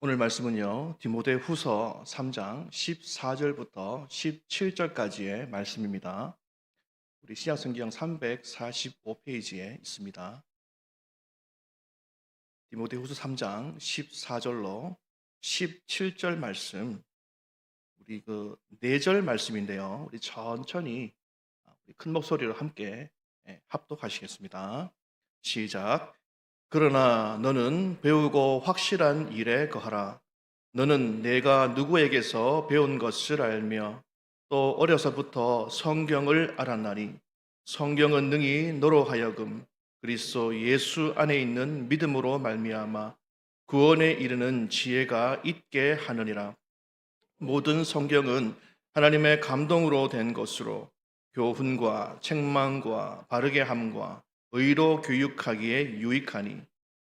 오늘 말씀은요, 디모데후서 3장 14절부터 17절까지의 말씀입니다. 우리 신약성경 345페이지에 있습니다. 디모데후서 3장 14절로 17절 말씀, 우리 그 4절 말씀인데요. 우리 천천히 우리 큰 목소리로 함께 합독하시겠습니다. 시작. 그러나 너는 배우고 확실한 일에 거하라. 너는 내가 누구에게서 배운 것을 알며 또 어려서부터 성경을 알았나니 성경은 능히 너로 하여금 그리스도 예수 안에 있는 믿음으로 말미암아 구원에 이르는 지혜가 있게 하느니라. 모든 성경은 하나님의 감동으로 된 것으로 교훈과 책망과 바르게 함과 의로 교육하기에 유익하니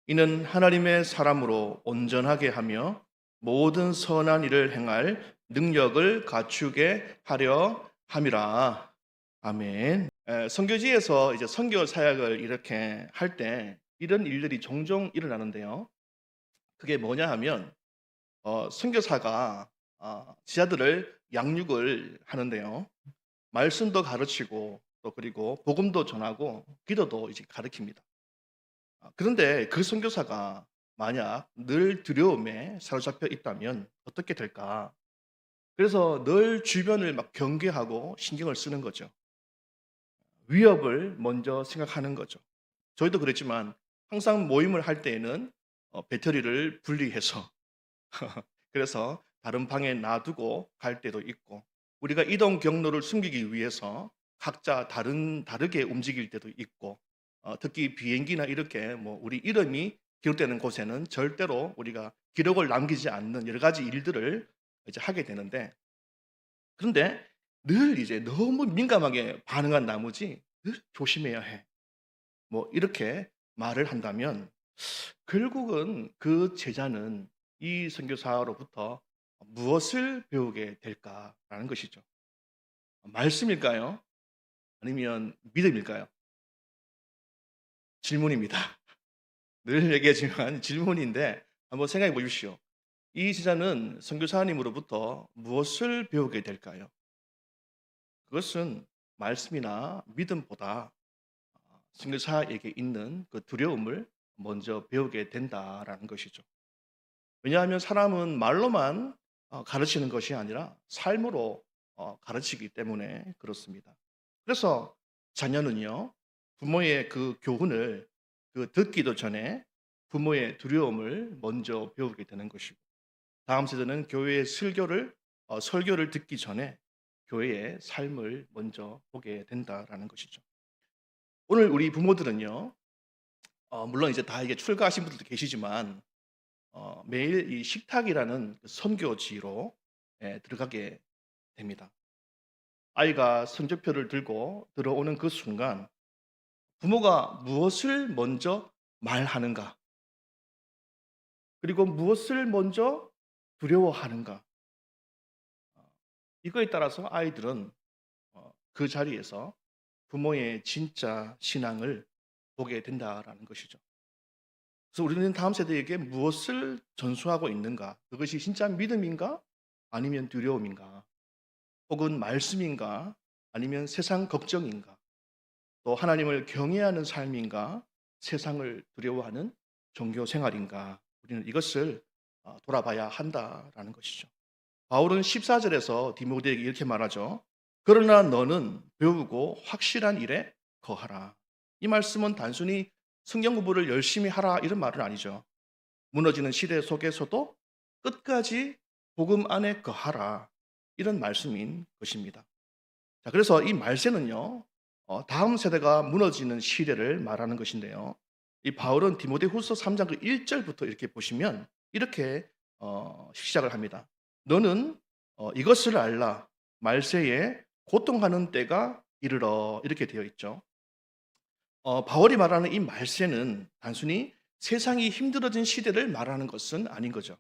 이는 하나님의 사람으로 온전하게 하며 모든 선한 일을 행할 능력을 갖추게 하려 함이라. 아멘. 선교지에서 이제 선교 사역을 이렇게 할 때 이런 일들이 종종 일어나는데요. 그게 뭐냐 하면 선교사가 지자들을 양육을 하는데요. 말씀도 가르치고 또 그리고 복음도 전하고 기도도 이제 가르칩니다. 그런데 그 선교사가 만약 늘 두려움에 사로잡혀 있다면 어떻게 될까? 그래서 늘 주변을 막 경계하고 신경을 쓰는 거죠. 위협을 먼저 생각하는 거죠. 저희도 그랬지만 항상 모임을 할 때에는 배터리를 분리해서 그래서 다른 방에 놔두고 갈 때도 있고, 우리가 이동 경로를 숨기기 위해서 각자 다르게 움직일 때도 있고, 특히 비행기나 이렇게 뭐 우리 이름이 기록되는 곳에는 절대로 우리가 기록을 남기지 않는 여러 가지 일들을 이제 하게 되는데, 그런데 늘 이제 너무 민감하게 반응한 나머지 늘 조심해야 해. 뭐 이렇게 말을 한다면 결국은 그 제자는 이 선교사로부터 무엇을 배우게 될까라는 것이죠. 말씀일까요? 아니면 믿음일까요? 질문입니다. 늘 얘기하지만 질문인데 한번 생각해 보십시오. 이 제자는 선교사님으로부터 무엇을 배우게 될까요? 그것은 말씀이나 믿음보다 선교사에게 있는 그 두려움을 먼저 배우게 된다라는 것이죠. 왜냐하면 사람은 말로만 가르치는 것이 아니라 삶으로 가르치기 때문에 그렇습니다. 그래서 자녀는요, 부모의 그 교훈을 듣기도 전에 부모의 두려움을 먼저 배우게 되는 것이고, 다음 세대는 교회의 설교를 듣기 전에 교회의 삶을 먼저 보게 된다라는 것이죠. 오늘 우리 부모들은요, 물론 이제 다 이게 출가하신 분들도 계시지만 매일 이 식탁이라는 그 선교지로 들어가게 됩니다. 아이가 성적표를 들고 들어오는 그 순간 부모가 무엇을 먼저 말하는가, 그리고 무엇을 먼저 두려워하는가, 이거에 따라서 아이들은 그 자리에서 부모의 진짜 신앙을 보게 된다라는 것이죠. 그래서 우리는 다음 세대에게 무엇을 전수하고 있는가? 그것이 진짜 믿음인가? 아니면 두려움인가? 혹은 말씀인가? 아니면 세상 걱정인가? 또 하나님을 경외하는 삶인가? 세상을 두려워하는 종교 생활인가? 우리는 이것을 돌아봐야 한다라는 것이죠. 바울은 14절에서 디모데에게 이렇게 말하죠. 그러나 너는 배우고 확실한 일에 거하라. 이 말씀은 단순히 성경 공부를 열심히 하라 이런 말은 아니죠. 무너지는 시대 속에서도 끝까지 복음 안에 거하라, 이런 말씀인 것입니다. 자, 그래서 이 말세는요, 다음 세대가 무너지는 시대를 말하는 것인데요. 이 바울은 디모데후서 3장 그 1절부터 이렇게 보시면 이렇게 시작을 합니다. 너는 이것을 알라. 말세에 고통하는 때가 이르러, 이렇게 되어 있죠. 바울이 말하는 이 말세는 단순히 세상이 힘들어진 시대를 말하는 것은 아닌 거죠.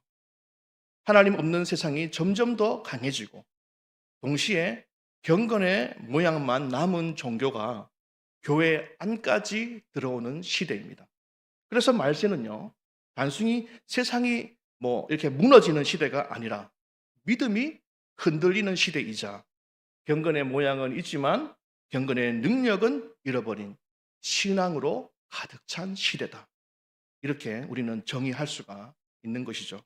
하나님 없는 세상이 점점 더 강해지고 동시에 경건의 모양만 남은 종교가 교회 안까지 들어오는 시대입니다. 그래서 말세는요, 단순히 세상이 뭐 이렇게 무너지는 시대가 아니라 믿음이 흔들리는 시대이자 경건의 모양은 있지만 경건의 능력은 잃어버린 신앙으로 가득 찬 시대다. 이렇게 우리는 정의할 수가 있는 것이죠.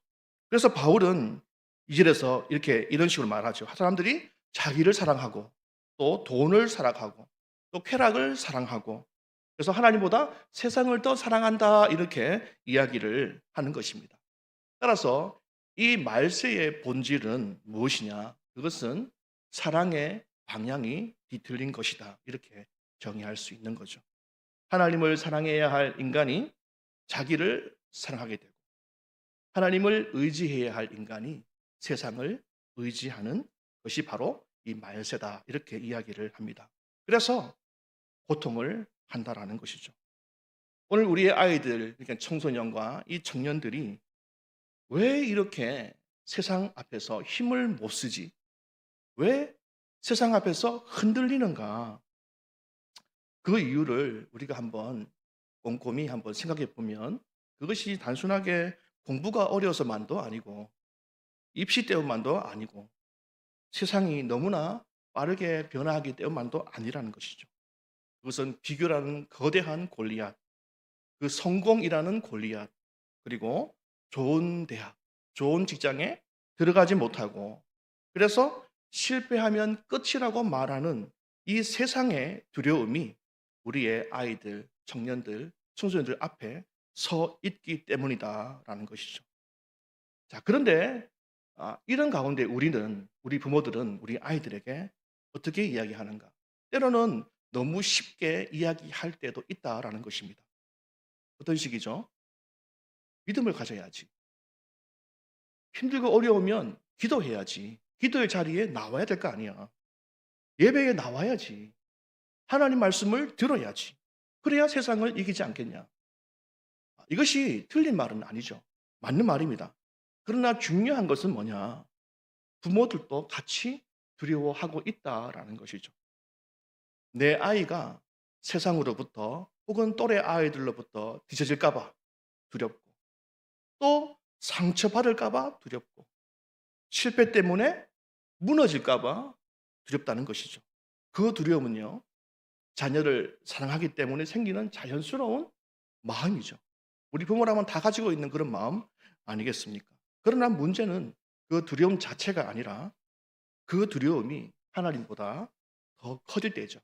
그래서 바울은 이 절에서 이런 식으로 말하죠. 사람들이 자기를 사랑하고 또 돈을 사랑하고 또 쾌락을 사랑하고 그래서 하나님보다 세상을 더 사랑한다 이렇게 이야기를 하는 것입니다. 따라서 이 말세의 본질은 무엇이냐? 그것은 사랑의 방향이 뒤틀린 것이다. 이렇게 정의할 수 있는 거죠. 하나님을 사랑해야 할 인간이 자기를 사랑하게 되고 하나님을 의지해야 할 인간이 세상을 의지하는 것이 바로 이 말세다. 이렇게 이야기를 합니다. 그래서 고통을 한다라는 것이죠. 오늘 우리의 아이들, 그러니까 청소년과 이 청년들이 왜 이렇게 세상 앞에서 힘을 못 쓰지? 왜 세상 앞에서 흔들리는가? 그 이유를 우리가 한번 곰곰이 한번 생각해 보면 그것이 단순하게 공부가 어려서만도 아니고 입시 때문만도 아니고 세상이 너무나 빠르게 변화하기 때문만도 아니라는 것이죠. 그것은 비교라는 거대한 골리앗, 그 성공이라는 골리앗, 그리고 좋은 대학, 좋은 직장에 들어가지 못하고 그래서 실패하면 끝이라고 말하는 이 세상의 두려움이 우리의 아이들, 청년들, 청소년들 앞에 서 있기 때문이다라는 것이죠. 자, 그런데 이런 가운데 우리 부모들은 우리 아이들에게 어떻게 이야기하는가? 때로는 너무 쉽게 이야기할 때도 있다라는 것입니다. 어떤 식이죠? 믿음을 가져야지. 힘들고 어려우면 기도해야지. 기도의 자리에 나와야 될 거 아니야. 예배에 나와야지. 하나님 말씀을 들어야지. 그래야 세상을 이기지 않겠냐. 이것이 틀린 말은 아니죠. 맞는 말입니다. 그러나 중요한 것은 뭐냐? 부모들도 같이 두려워하고 있다라는 것이죠. 내 아이가 세상으로부터 혹은 또래 아이들로부터 뒤처질까봐 두렵고 또 상처받을까봐 두렵고 실패 때문에 무너질까봐 두렵다는 것이죠. 그 두려움은요, 자녀를 사랑하기 때문에 생기는 자연스러운 마음이죠. 우리 부모라면 다 가지고 있는 그런 마음 아니겠습니까? 그러나 문제는 그 두려움 자체가 아니라 그 두려움이 하나님보다 더 커질 때죠.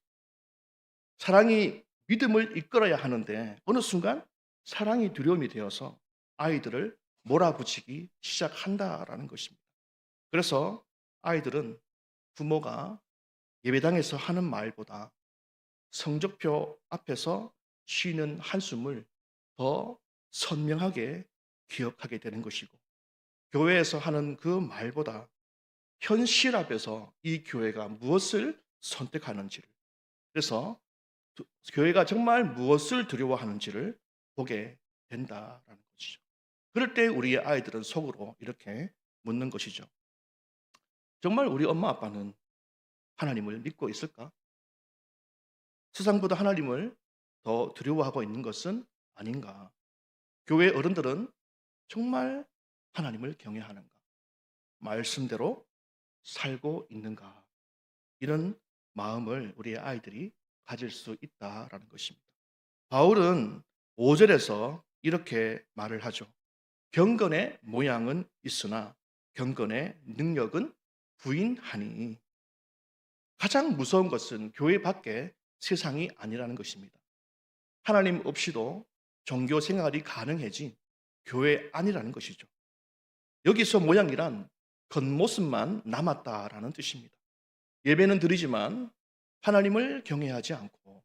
사랑이 믿음을 이끌어야 하는데 어느 순간 사랑이 두려움이 되어서 아이들을 몰아붙이기 시작한다라는 것입니다. 그래서 아이들은 부모가 예배당에서 하는 말보다 성적표 앞에서 쉬는 한숨을 더 선명하게 기억하게 되는 것이고 교회에서 하는 그 말보다 현실 앞에서 이 교회가 무엇을 선택하는지를 그래서 교회가 정말 무엇을 두려워하는지를 보게 된다라는 것이죠. 그럴 때 우리의 아이들은 속으로 이렇게 묻는 것이죠. 정말 우리 엄마 아빠는 하나님을 믿고 있을까? 세상보다 하나님을 더 두려워하고 있는 것은 아닌가? 교회 어른들은 정말 하나님을 경외하는가? 말씀대로 살고 있는가? 이런 마음을 우리의 아이들이 가질 수 있다라는 것입니다. 바울은 5절에서 이렇게 말을 하죠. 경건의 모양은 있으나 경건의 능력은 부인하니 가장 무서운 것은 교회 밖에 세상이 아니라는 것입니다. 하나님 없이도 종교 생활이 가능해진 교회 아니라는 것이죠. 여기서 모양이란 겉모습만 남았다라는 뜻입니다. 예배는 드리지만 하나님을 경외하지 않고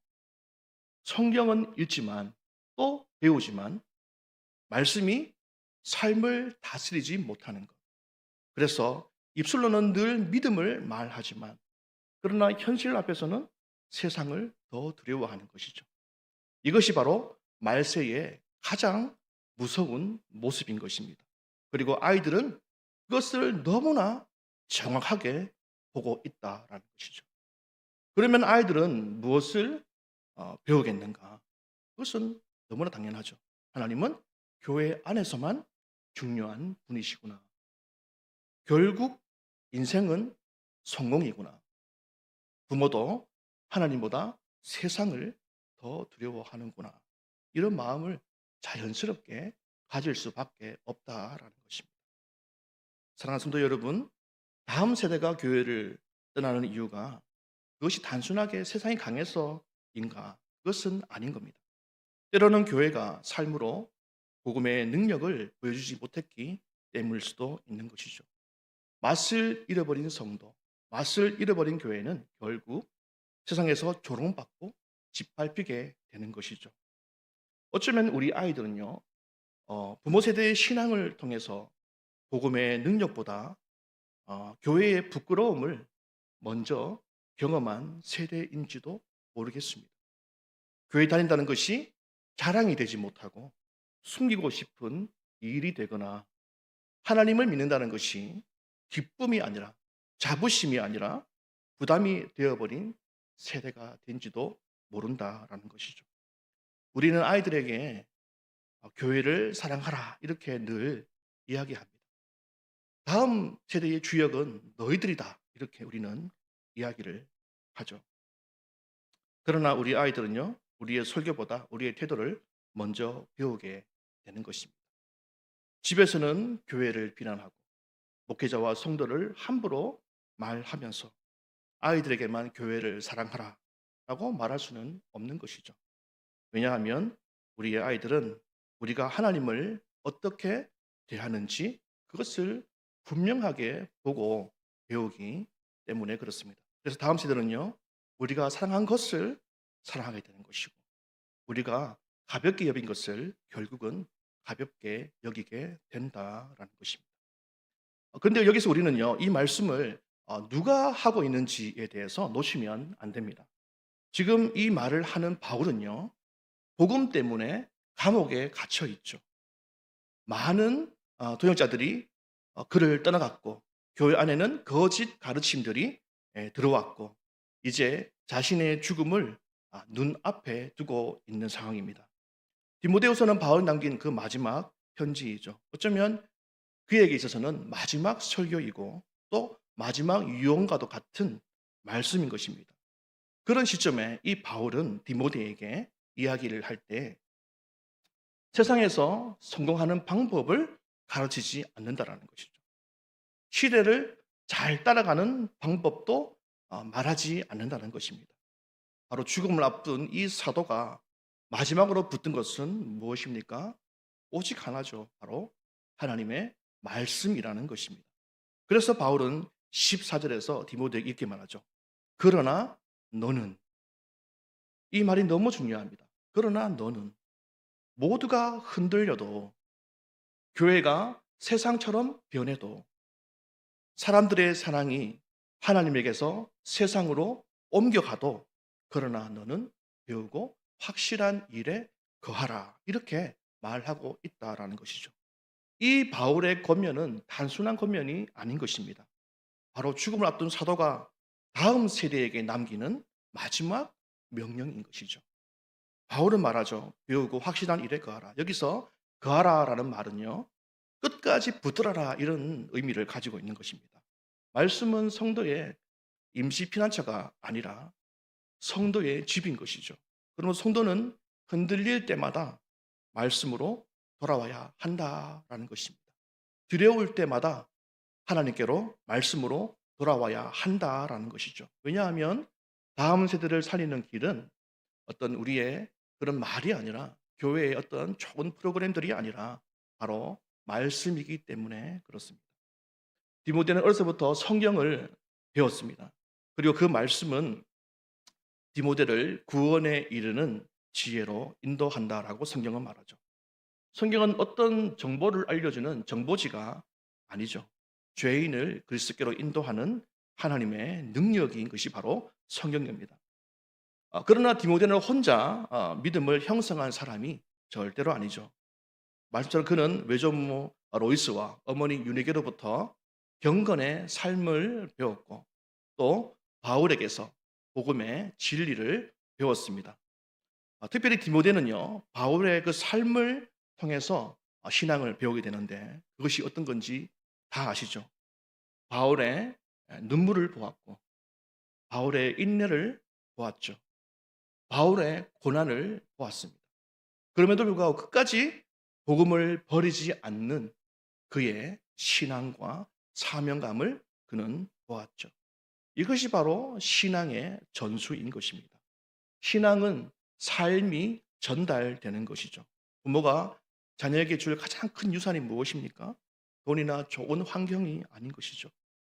성경은 읽지만 또 배우지만 말씀이 삶을 다스리지 못하는 것. 그래서 입술로는 늘 믿음을 말하지만 그러나 현실 앞에서는 세상을 더 두려워하는 것이죠. 이것이 바로 말세의 가장 무서운 모습인 것입니다. 그리고 아이들은 그것을 너무나 정확하게 보고 있다라는 것이죠. 그러면 아이들은 무엇을 배우겠는가? 그것은 너무나 당연하죠. 하나님은 교회 안에서만 중요한 분이시구나. 결국 인생은 성공이구나. 부모도 하나님보다 세상을 더 두려워하는구나. 이런 마음을 자연스럽게 가질 수밖에 없다라는 것입니다. 사랑하는 성도 여러분, 다음 세대가 교회를 떠나는 이유가 그것이 단순하게 세상이 강해서인가? 그것은 아닌 겁니다. 때로는 교회가 삶으로 복음의 능력을 보여주지 못했기 때문일 수도 있는 것이죠. 맛을 잃어버린 성도, 맛을 잃어버린 교회는 결국 세상에서 조롱받고 짓밟히게 되는 것이죠. 어쩌면 우리 아이들은요, 부모 세대의 신앙을 통해서 복음의 능력보다 교회의 부끄러움을 먼저 경험한 세대인지도 모르겠습니다. 교회 다닌다는 것이 자랑이 되지 못하고 숨기고 싶은 일이 되거나 하나님을 믿는다는 것이 기쁨이 아니라 자부심이 아니라 부담이 되어버린 세대가 된지도 모른다라는 것이죠. 우리는 아이들에게 교회를 사랑하라 이렇게 늘 이야기합니다. 다음 세대의 주역은 너희들이다 이렇게 우리는 이야기를 하죠. 그러나 우리 아이들은요, 우리의 설교보다 우리의 태도를 먼저 배우게 되는 것입니다. 집에서는 교회를 비난하고 목회자와 성도를 함부로 말하면서 아이들에게만 교회를 사랑하라 라고 말할 수는 없는 것이죠. 왜냐하면 우리의 아이들은 우리가 하나님을 어떻게 대하는지 그것을 분명하게 보고 배우기 때문에 그렇습니다. 그래서 다음 세대는요, 우리가 사랑한 것을 사랑하게 되는 것이고 우리가 가볍게 여긴 것을 결국은 가볍게 여기게 된다라는 것입니다. 그런데 여기서 우리는요, 이 말씀을 누가 하고 있는지에 대해서 놓치면 안 됩니다. 지금 이 말을 하는 바울은요, 복음 때문에 감옥에 갇혀 있죠. 많은 동역자들이 그를 떠나갔고 교회 안에는 거짓 가르침들이 들어왔고 이제 자신의 죽음을 눈앞에 두고 있는 상황입니다. 디모데후서는 바울이 남긴 그 마지막 편지이죠. 어쩌면 그에게 있어서는 마지막 설교이고 또 마지막 유언과도 같은 말씀인 것입니다. 그런 시점에 이 바울은 디모데에게 이야기를 할 때 세상에서 성공하는 방법을 가르치지 않는다라는 것이죠. 시대를 잘 따라가는 방법도 말하지 않는다는 것입니다. 바로 죽음을 앞둔 이 사도가 마지막으로 붙든 것은 무엇입니까? 오직 하나죠. 바로 하나님의 말씀이라는 것입니다. 그래서 바울은 14절에서 디모데에게 이렇게 말하죠. 그러나 너는, 이 말이 너무 중요합니다. 그러나 너는 모두가 흔들려도 교회가 세상처럼 변해도 사람들의 사랑이 하나님에게서 세상으로 옮겨가도 그러나 너는 배우고 확실한 일에 거하라 이렇게 말하고 있다라는 것이죠. 이 바울의 권면은 단순한 권면이 아닌 것입니다. 바로 죽음을 앞둔 사도가 다음 세대에게 남기는 마지막 명령인 것이죠. 바울은 말하죠. 배우고 확실한 일에 거하라. 여기서 거하라라는 말은요, 끝까지 붙들어라 이런 의미를 가지고 있는 것입니다. 말씀은 성도의 임시 피난처가 아니라 성도의 집인 것이죠. 그러면 성도는 흔들릴 때마다 말씀으로 돌아와야 한다라는 것입니다. 두려울 때마다 하나님께로 말씀으로 돌아와야 한다라는 것이죠. 왜냐하면 다음 세대를 살리는 길은 어떤 우리의 그런 말이 아니라 교회의 어떤 좋은 프로그램들이 아니라 바로 말씀이기 때문에 그렇습니다. 디모데는 어려서부터 성경을 배웠습니다. 그리고 그 말씀은 디모데를 구원에 이르는 지혜로 인도한다라고 성경은 말하죠. 성경은 어떤 정보를 알려주는 정보지가 아니죠. 죄인을 그리스도께로 인도하는 하나님의 능력인 것이 바로 성경입니다. 그러나 디모데는 혼자 믿음을 형성한 사람이 절대로 아니죠. 말씀처럼 그는 외조모 로이스와 어머니 유네게로부터 경건의 삶을 배웠고 또 바울에게서 복음의 진리를 배웠습니다. 특별히 디모데는요, 바울의 그 삶을 통해서 신앙을 배우게 되는데 그것이 어떤 건지 다 아시죠? 바울의 눈물을 보았고 바울의 인내를 보았죠. 바울의 고난을 보았습니다. 그럼에도 불구하고 끝까지 복음을 버리지 않는 그의 신앙과 사명감을 그는 보았죠. 이것이 바로 신앙의 전수인 것입니다. 신앙은 삶이 전달되는 것이죠. 부모가 자녀에게 줄 가장 큰 유산이 무엇입니까? 돈이나 좋은 환경이 아닌 것이죠.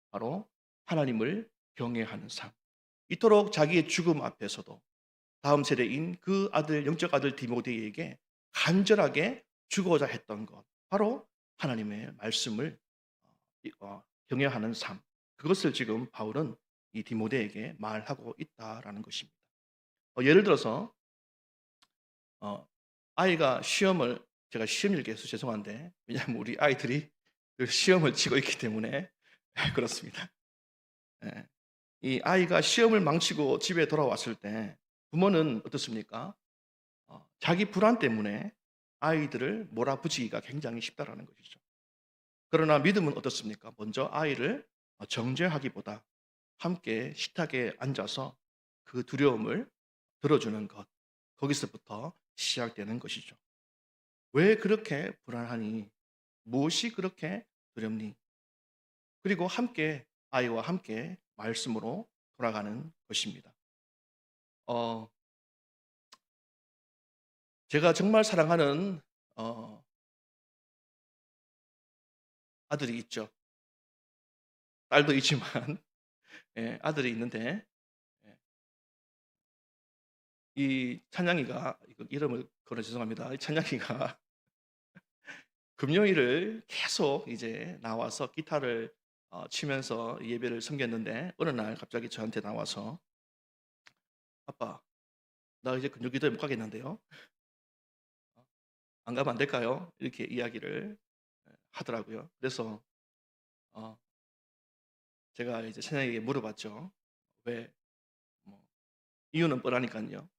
바로 하나님을 경외하는 삶. 이토록 자기의 죽음 앞에서도 다음 세대인 그 아들, 영적 아들 디모데에게 간절하게 죽어자 했던 것. 바로 하나님의 말씀을 경외하는 삶. 그것을 지금 바울은 이 디모데에게 말하고 있다라는 것입니다. 예를 들어서 아이가 시험을 제가 시험 얘기해서 죄송한데 왜냐하면 우리 아이들이 그 시험을 치고 있기 때문에 그렇습니다. 예. 이 아이가 시험을 망치고 집에 돌아왔을 때 부모는 어떻습니까? 자기 불안 때문에 아이들을 몰아붙이기가 굉장히 쉽다라는 것이죠. 그러나 믿음은 어떻습니까? 먼저 아이를 정죄하기보다 함께 식탁에 앉아서 그 두려움을 들어주는 것. 거기서부터 시작되는 것이죠. 왜 그렇게 불안하니? 무엇이 그렇게 두렵니? 그리고 함께 아이와 함께 말씀으로 돌아가는 것입니다. 어, 제가 정말 사랑하는 아들이 있죠. 딸도 있지만 예, 아들이 있는데 예, 이 찬양이가 이름을 걸어 죄송합니다. 이 찬양이가 금요일을 계속 이제 나와서 기타를 치면서 예배를 섬겼는데 어느 날 갑자기 저한테 나와서 "아빠, 나 이제 금요기도에 못 가겠는데요. 안 가면 안 될까요?" 이렇게 이야기를 하더라고요. 그래서 어 제가 이제 찬양에게 물어봤죠. "왜?" 뭐 이유는 뻔하니깐요.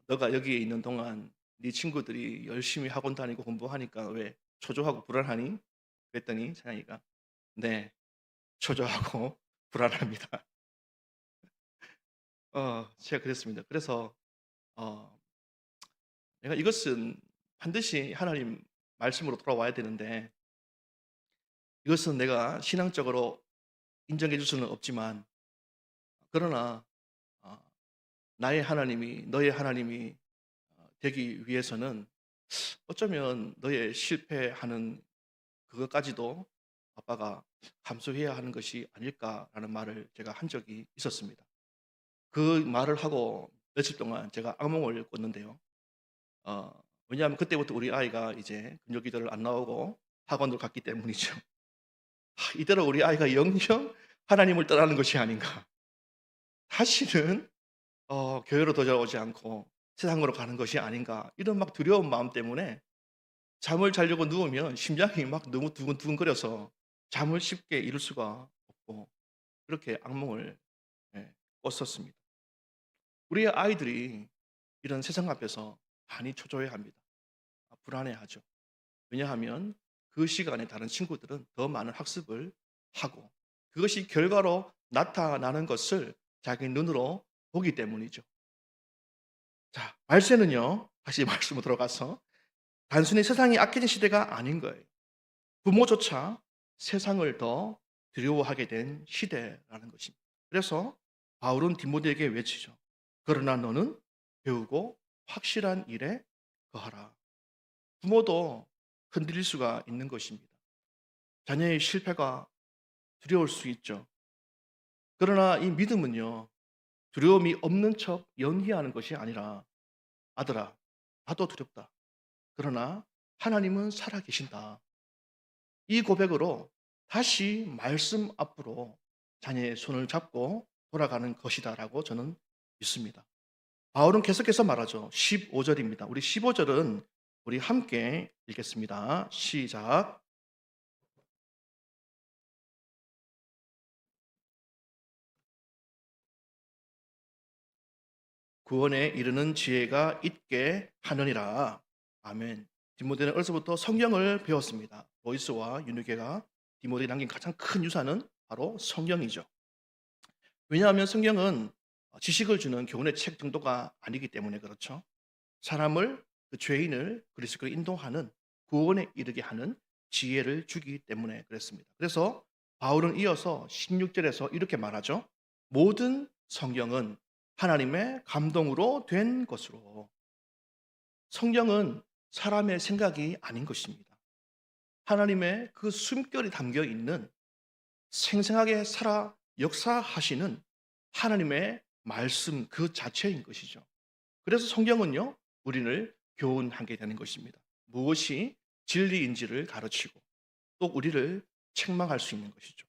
"너가 여기에 있는 동안 네 친구들이 열심히 학원 다니고 공부하니까 왜 초조하고 불안하니?" 그랬더니 찬양이가 "네. 초조하고 불안합니다." 제가 그랬습니다. 그래서 어 내가 이것은 반드시 하나님 말씀으로 돌아와야 되는데 이것은 내가 신앙적으로 인정해 줄 수는 없지만 그러나 어 나의 하나님이 너의 하나님이 되기 위해서는 어쩌면 너의 실패하는 그것까지도 아빠가 감수해야 하는 것이 아닐까라는 말을 제가 한 적이 있었습니다. 그 말을 하고 며칠 동안 제가 악몽을 꿨는데요. 어 왜냐하면 그때부터 우리 아이가 이제 금요 기도를 안 나오고 학원도 갔기 때문이죠. 이대로 우리 아이가 영영 하나님을 떠나는 것이 아닌가. 다시는 교회로 돌아오지 않고 세상으로 가는 것이 아닌가. 이런 막 두려운 마음 때문에 잠을 자려고 누우면 심장이 막 너무 두근두근거려서 잠을 쉽게 이룰 수가 없고 그렇게 악몽을 예 꿨었습니다. 우리의 아이들이 이런 세상 앞에서 많이 초조해합니다. 불안해하죠. 왜냐하면 그 시간에 다른 친구들은 더 많은 학습을 하고 그것이 결과로 나타나는 것을 자기 눈으로 보기 때문이죠. 자, 말세는요. 다시 말씀으로 들어가서 단순히 세상이 악해진 시대가 아닌 거예요. 부모조차 세상을 더 두려워하게 된 시대라는 것입니다. 그래서 바울은 디모데에게 외치죠. 그러나 너는 배우고 확실한 일에 거하라. 부모도 흔들릴 수가 있는 것입니다. 자녀의 실패가 두려울 수 있죠. 그러나 이 믿음은요, 두려움이 없는 척 연기하는 것이 아니라, 아들아, 나도 두렵다. 그러나 하나님은 살아계신다. 이 고백으로 다시 말씀 앞으로 자녀의 손을 잡고 돌아가는 것이다라고 저는 믿습니다. 바울은 계속해서 말하죠. 15절입니다. 우리 15절은 우리 함께 읽겠습니다. 시작. 구원에 이르는 지혜가 있게 하느니라. 아멘. 디모데는 어려서부터 성경을 배웠습니다. 로이스와 윤유계가 디모데에 남긴 가장 큰 유산은 바로 성경이죠. 왜냐하면 성경은 지식을 주는 교훈의 책 정도가 아니기 때문에 그렇죠. 사람을 그 죄인을 그리스도로 인도하는 구원에 이르게 하는 지혜를 주기 때문에 그랬습니다. 그래서 바울은 이어서 16절에서 이렇게 말하죠. 모든 성경은 하나님의 감동으로 된 것으로. 성경은 사람의 생각이 아닌 것입니다. 하나님의 그 숨결이 담겨 있는 생생하게 살아 역사하시는 하나님의 말씀 그 자체인 것이죠. 그래서 성경은요, 우리를 교훈하게 되는 것입니다. 무엇이 진리인지를 가르치고 또 우리를 책망할 수 있는 것이죠.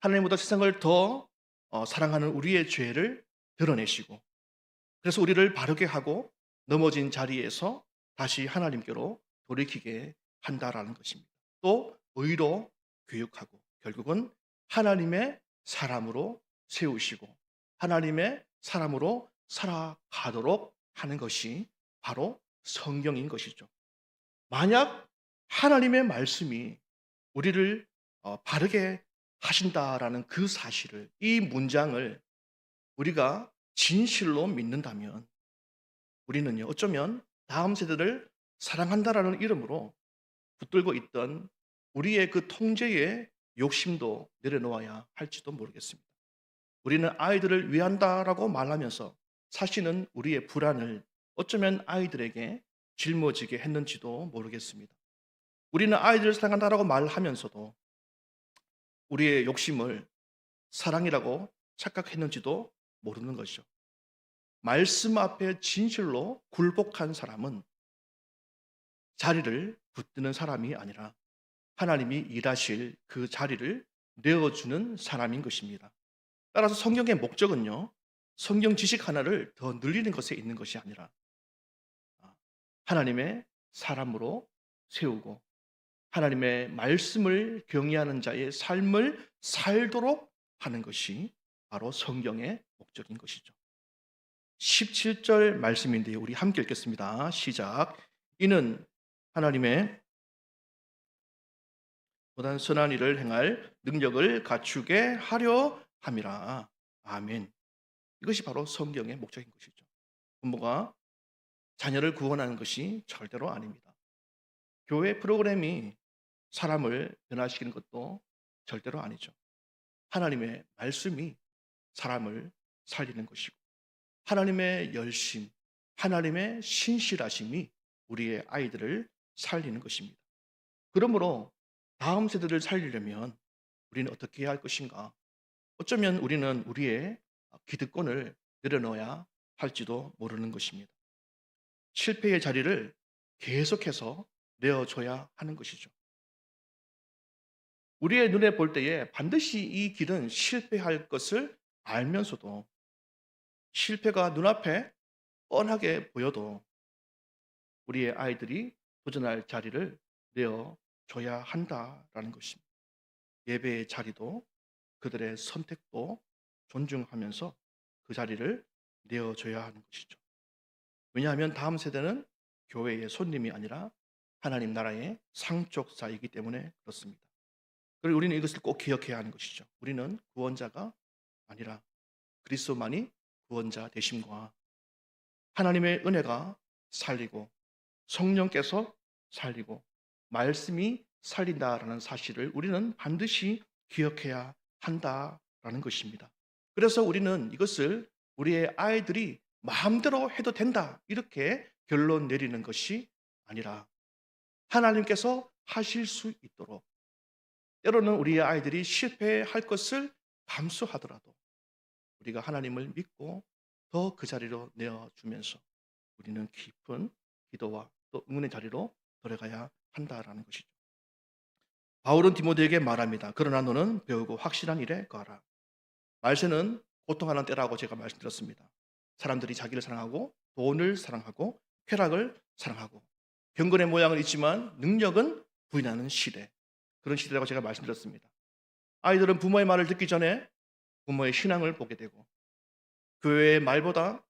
하나님보다 세상을 더 사랑하는 우리의 죄를 드러내시고 그래서 우리를 바르게 하고 넘어진 자리에서 다시 하나님께로 돌이키게 한다라는 것입니다. 또 의로 교육하고 결국은 하나님의 사람으로 세우시고 하나님의 사람으로 살아가도록 하는 것이 바로 성경인 것이죠. 만약 하나님의 말씀이 우리를 바르게 하신다라는 그 사실을, 이 문장을 우리가 진실로 믿는다면 우리는요, 어쩌면 다음 세대를 사랑한다라는 이름으로 붙들고 있던 우리의 그 통제의 욕심도 내려놓아야 할지도 모르겠습니다. 우리는 아이들을 위한다라고 말하면서 사실은 우리의 불안을 어쩌면 아이들에게 짊어지게 했는지도 모르겠습니다. 우리는 아이들을 사랑한다라고 말하면서도 우리의 욕심을 사랑이라고 착각했는지도 모르는 것이죠. 말씀 앞에 진실로 굴복한 사람은 자리를 붙드는 사람이 아니라 하나님이 일하실 그 자리를 내어주는 사람인 것입니다. 따라서 성경의 목적은요, 성경 지식 하나를 더 늘리는 것에 있는 것이 아니라 하나님의 사람으로 세우고 하나님의 말씀을 경외하는 자의 삶을 살도록 하는 것이 바로 성경의 목적인 것이죠. 17절 말씀인데요. 우리 함께 읽겠습니다. 시작. 이는 하나님의 보다 선한 일을 행할 능력을 갖추게 하려 함이라. 아멘. 이것이 바로 성경의 목적인 것이죠. 부모가 자녀를 구원하는 것이 절대로 아닙니다. 교회 프로그램이 사람을 변화시키는 것도 절대로 아니죠. 하나님의 말씀이 사람을 살리는 것이고 하나님의 열심, 하나님의 신실하심이 우리의 아이들을 살리는 것입니다. 그러므로 다음 세대를 살리려면 우리는 어떻게 해야 할 것인가? 어쩌면 우리는 우리의 기득권을 내려놓아야 할지도 모르는 것입니다. 실패의 자리를 계속해서 내어줘야 하는 것이죠. 우리의 눈에 볼 때에 반드시 이 길은 실패할 것을 알면서도 실패가 눈앞에 뻔하게 보여도 우리의 아이들이 도전할 자리를 내어줘야 한다라는 것입니다. 예배의 자리도 그들의 선택도 존중하면서 그 자리를 내어줘야 하는 것이죠. 왜냐하면 다음 세대는 교회의 손님이 아니라 하나님 나라의 상속자이기 때문에 그렇습니다. 그리고 우리는 이것을 꼭 기억해야 하는 것이죠. 우리는 구원자가 아니라 그리스도만이 구원자 되심과 하나님의 은혜가 살리고 성령께서 살리고 말씀이 살린다라는 사실을 우리는 반드시 기억해야 한다라는 것입니다. 그래서 우리는 이것을 우리의 아이들이 마음대로 해도 된다 이렇게 결론 내리는 것이 아니라 하나님께서 하실 수 있도록 때로는 우리의 아이들이 실패할 것을 감수하더라도 우리가 하나님을 믿고 더 그 자리로 내어주면서 우리는 깊은 기도와 또 응원의 자리로 돌아가야 한다라는 것이죠. 바울은 디모데에게 말합니다. 그러나 너는 배우고 확실한 일에 거하라. 말세는 고통하는 때라고 제가 말씀드렸습니다. 사람들이 자기를 사랑하고 돈을 사랑하고 쾌락을 사랑하고 경건의 모양은 있지만 능력은 부인하는 시대, 그런 시대라고 제가 말씀드렸습니다. 아이들은 부모의 말을 듣기 전에 부모의 신앙을 보게 되고 교회의 말보다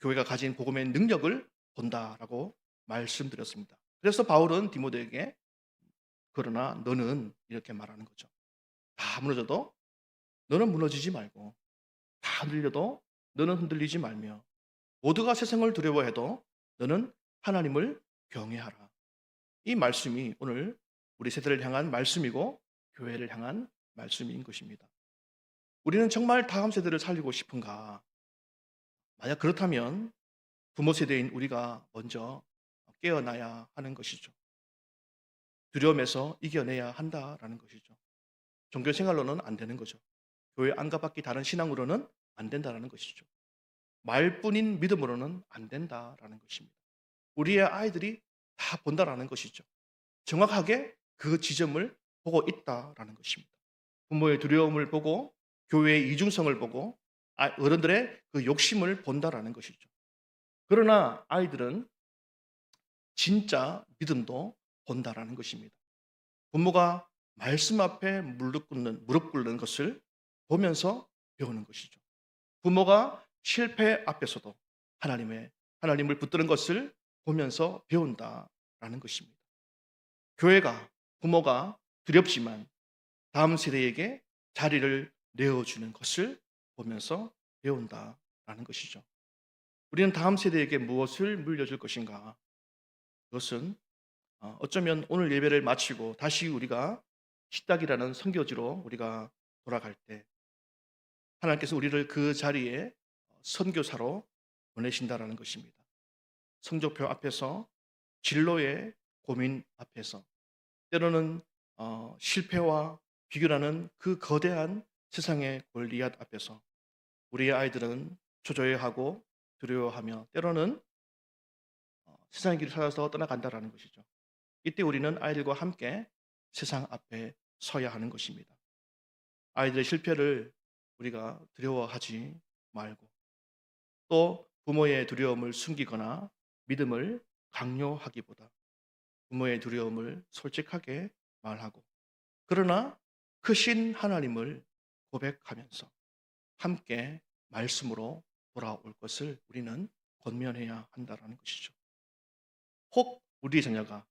교회가 가진 복음의 능력을 본다라고 말씀드렸습니다. 그래서 바울은 디모데에게 그러나 너는 이렇게 말하는 거죠. 다 무너져도 너는 무너지지 말고 다 흔들려도 너는 흔들리지 말며 모두가 세상을 두려워해도 너는 하나님을 경외하라. 이 말씀이 오늘 우리 세대를 향한 말씀이고 교회를 향한 말씀인 것입니다. 우리는 정말 다음 세대를 살리고 싶은가? 만약 그렇다면 부모 세대인 우리가 먼저 깨어나야 하는 것이죠. 두려움에서 이겨내야 한다라는 것이죠. 종교 생활로는 안 되는 거죠. 교회 안 가봤기 다른 신앙으로는 안 된다라는 것이죠. 말뿐인 믿음으로는 안 된다라는 것입니다. 우리의 아이들이 다 본다라는 것이죠. 정확하게 그 지점을 보고 있다라는 것입니다. 부모의 두려움을 보고 교회의 이중성을 보고 어른들의 그 욕심을 본다라는 것이죠. 그러나 아이들은 진짜 믿음도 본다라는 것입니다. 부모가 말씀 앞에 무릎 꿇는 것을 보면서 배우는 것이죠. 부모가 실패 앞에서도 하나님을 붙드는 것을 보면서 배운다라는 것입니다. 교회가 부모가 두렵지만 다음 세대에게 자리를 내어주는 것을 보면서 배운다라는 것이죠. 우리는 다음 세대에게 무엇을 물려줄 것인가? 그것은 어쩌면 오늘 예배를 마치고 다시 우리가 식탁이라는 선교지로 우리가 돌아갈 때 하나님께서 우리를 그 자리에 선교사로 보내신다라는 것입니다. 성적표 앞에서 진로의 고민 앞에서 때로는 실패와 비교라는 그 거대한 세상의 골리앗 앞에서 우리의 아이들은 초조해하고 두려워하며 때로는 세상의 길을 찾아서 떠나간다라는 것이죠. 이때 우리는 아이들과 함께 세상 앞에 서야 하는 것입니다. 아이들의 실패를 우리가 두려워하지 말고 또 부모의 두려움을 숨기거나 믿음을 강요하기보다 부모의 두려움을 솔직하게 말하고 그러나 크신 하나님을 고백하면서 함께 말씀으로 돌아올 것을 우리는 권면해야 한다는 것이죠. 혹 우리 자녀가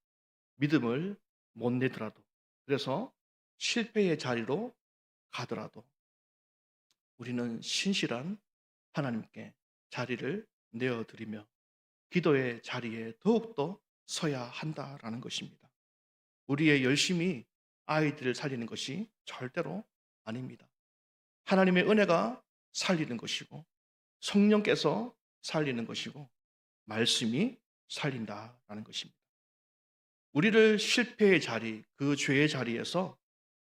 믿음을 못 내더라도 그래서 실패의 자리로 가더라도 우리는 신실한 하나님께 자리를 내어드리며 기도의 자리에 더욱더 서야 한다라는 것입니다. 우리의 열심이 아이들을 살리는 것이 절대로 아닙니다. 하나님의 은혜가 살리는 것이고 성령께서 살리는 것이고 말씀이 살린다라는 것입니다. 우리를 실패의 자리, 그 죄의 자리에서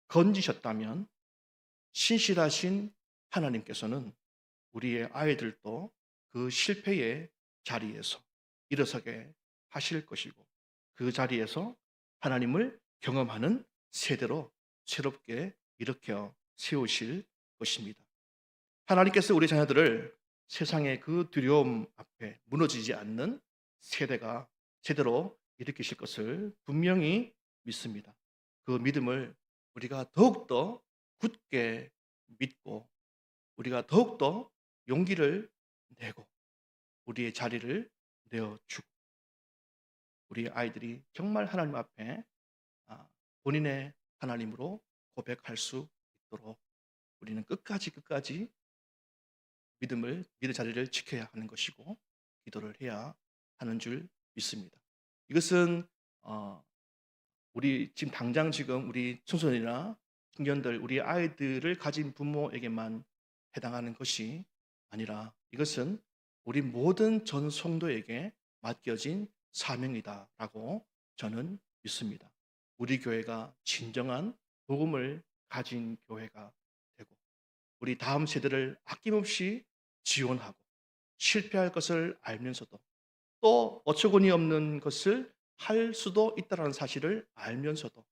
건지셨다면 신실하신 하나님께서는 우리의 아이들도 그 실패의 자리에서 일어서게 하실 것이고 그 자리에서 하나님을 경험하는 세대로 새롭게 일으켜 세우실 것입니다. 하나님께서 우리 자녀들을 세상의 그 두려움 앞에 무너지지 않는 세대로 일으키실 것을 분명히 믿습니다. 그 믿음을 우리가 더욱더 굳게 믿고 우리가 더욱더 용기를 내고 우리의 자리를 내어주고 우리 아이들이 정말 하나님 앞에 본인의 하나님으로 고백할 수 있도록 우리는 끝까지 믿음의 자리를 지켜야 하는 것이고 기도를 해야 하는 줄 믿습니다. 이것은 우리 지금 우리 청소년이나 청년들 우리 아이들을 가진 부모에게만 해당하는 것이 아니라 이것은 우리 모든 전 성도에게 맡겨진 사명이다라고 저는 믿습니다. 우리 교회가 진정한 복음을 가진 교회가 되고 우리 다음 세대를 아낌없이 지원하고 실패할 것을 알면서도 또 어처구니 없는 것을 할 수도 있다는 사실을 알면서도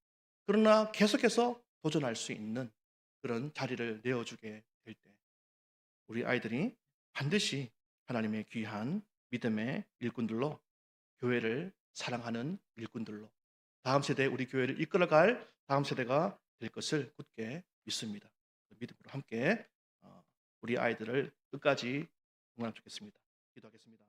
그러나 계속해서 도전할 수 있는 그런 자리를 내어주게 될 때 우리 아이들이 반드시 하나님의 귀한 믿음의 일꾼들로 교회를 사랑하는 일꾼들로 다음 세대 우리 교회를 이끌어갈 다음 세대가 될 것을 굳게 믿습니다. 그 믿음으로 함께 우리 아이들을 끝까지 응원하면 좋겠습니다. 기도하겠습니다.